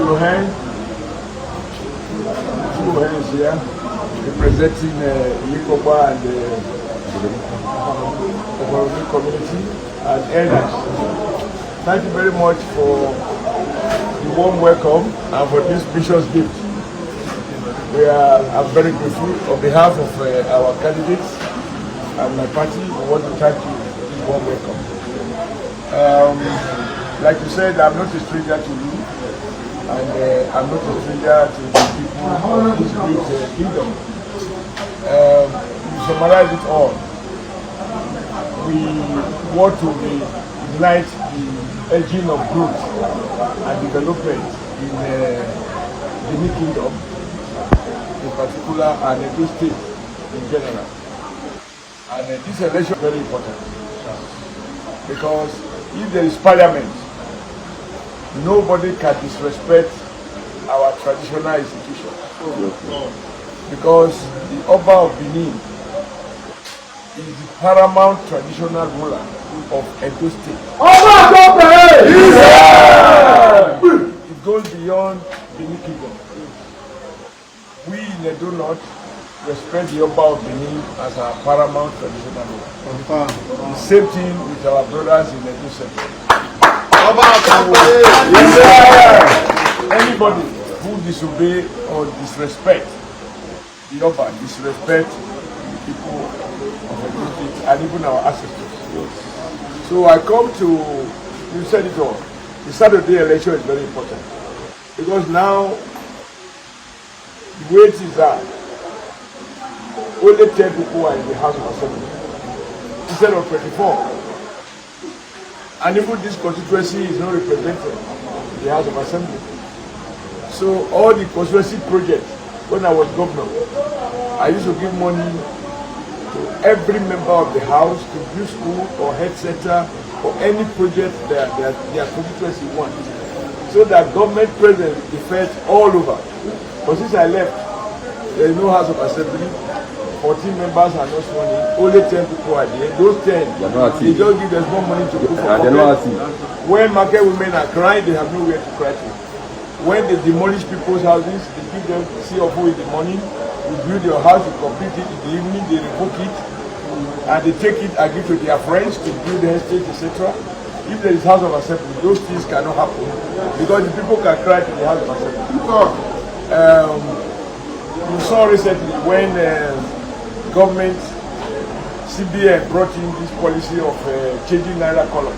Ohen. Ohen is here, representing Yikoba and the Okhoromi community and elders. Thank you very much for the warm welcome and for this precious gift. I'm very grateful on behalf of our candidates and my party. We want to thank you for this warm welcome. Like you said, I'm not a stranger to you, and I'm not a stranger to the people of this great kingdom. You summarize it all. We want to ignite the engine of growth and development in the new kingdom, in particular, and in this state in general. And this election is very important because if there is parliament, nobody can disrespect our traditional institution. Because the Oba of Benin is the paramount traditional ruler of Edo State. It goes beyond Benin Kingdom. We in Edo North respect the Oba of Benin as our paramount traditional ruler. The same thing with our brothers in Edo Central. Anybody who disobey or disrespect the Oba, disrespect the people of Edo State and even our ancestors. So I come to, you said it all, the Saturday election is very important because now the way it is that only 10 people are in the House of Assembly instead of 24. And even this constituency is not represented in the House of Assembly. So all the constituency projects, when I was governor, I used to give money to every member of the House to build school or health center or any project that their constituency wants. So that government presence is felt all over. But since I left, there is no House of Assembly. 14 members are not sworn in, only 10 people are there. Those 10, they just give us more money to go for pocket. When market women are crying, they have nowhere to cry to. When they demolish people's houses, they give them CFO in the morning, you build your house, you complete it in the evening, they revoke it, and they take it and give to their friends to build the estate, etc. If there is House of Assembly, those things cannot happen because the people can cry to the House of Assembly. You saw recently when government CBN brought in this policy of changing Naira color.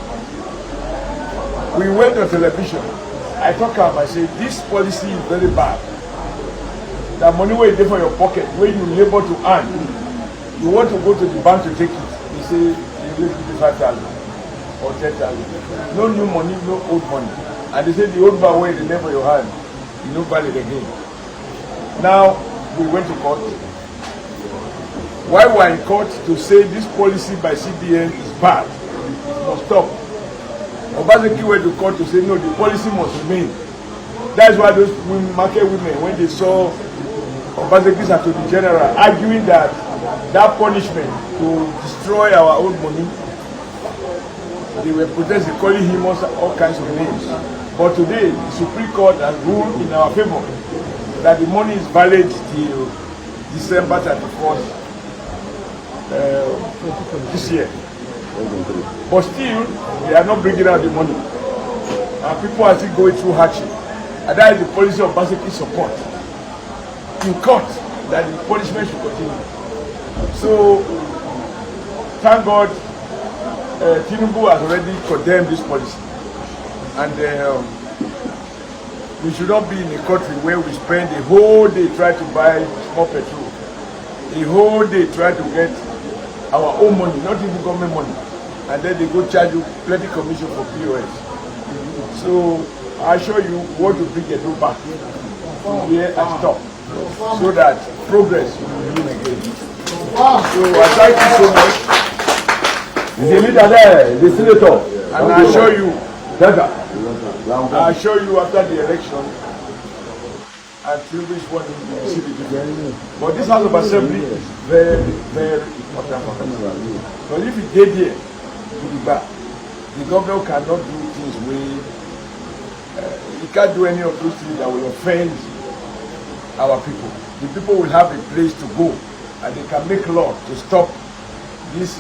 We went on television. I talk about, I say, this policy is very bad. The money where you take for your pocket, where you labor to earn, you want to go to the bank to take it. They say you will give 5,000 or 10,000. No new money, no old money. And they say the old bar where they lay for your hand, you don't valid again. Now we went to court. Why we are in court to say this policy by CBN is bad, it must stop. Obaseki went to court to say no, the policy must remain. That's why those market women, when they saw Obaseki's Attorney General arguing that that punishment to destroy our old money, they were protesting, calling him all kinds of names. But today, the Supreme Court has ruled in our favor that the money is valid till December 31st. This year. But still, they are not bringing out the money. And people are still going through hardship. And that is the policy of basic support. In court, that the punishment should continue. So, thank God, Tinubu has already condemned this policy. And we should not be in a country where we spend a whole day trying to buy small petrol. A whole day trying to get our own money, not even government money, and then they go charge you plenty commission for POS. So I assure you, want to bring a new back here and stop, so that progress will begin again. So I thank you so much. The leader there, the senator, and I assure you after the election, until this one you will see the difference. But this House of Assembly is very, very important for us. But if you get here to the back, the government cannot do things where can't do any of those things that will offend our people. The people will have a place to go, and they can make law to stop this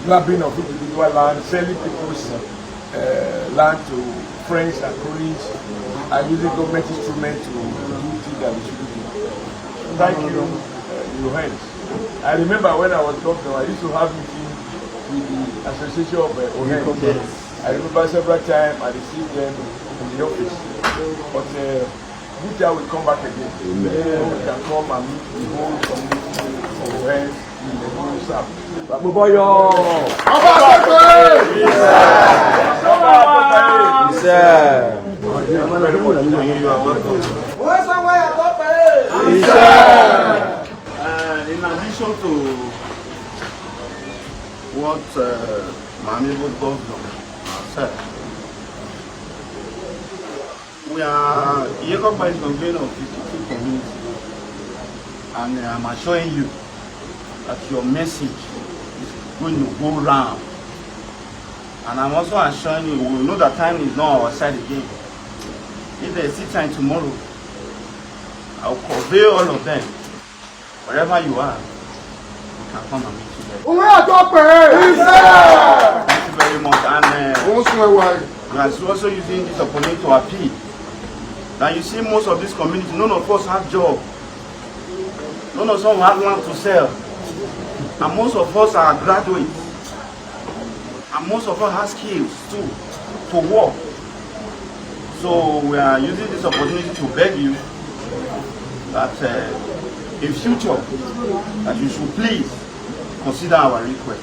grabbing of individual land, selling people's land to friends and colleagues, and using government instruments to do things that we shouldn't do. Thank you, Ohen. I remember when I was governor, I used to have meetings with the Association of Ohen. I remember several times I received them in the office. But good time will come back again. We can come and meet the whole community of Ohen in the whole South. In addition to what my amiable governor said, we are Yekoba is convening of 52 communities, and I'm assuring you that your message is going to go round. And I'm also assuring you, we know that time is not our side again. If there's still time tomorrow, I'll convey all of them. Wherever you are, you can come and meet together. Thank you very much. And we are also using this opportunity to appeal. Now you see most of this community, none of us have job. None of us have land to sell. And most of us are graduates. And most of us have skills too, to work. So we are using this opportunity to beg you that in future, that you should please consider our request.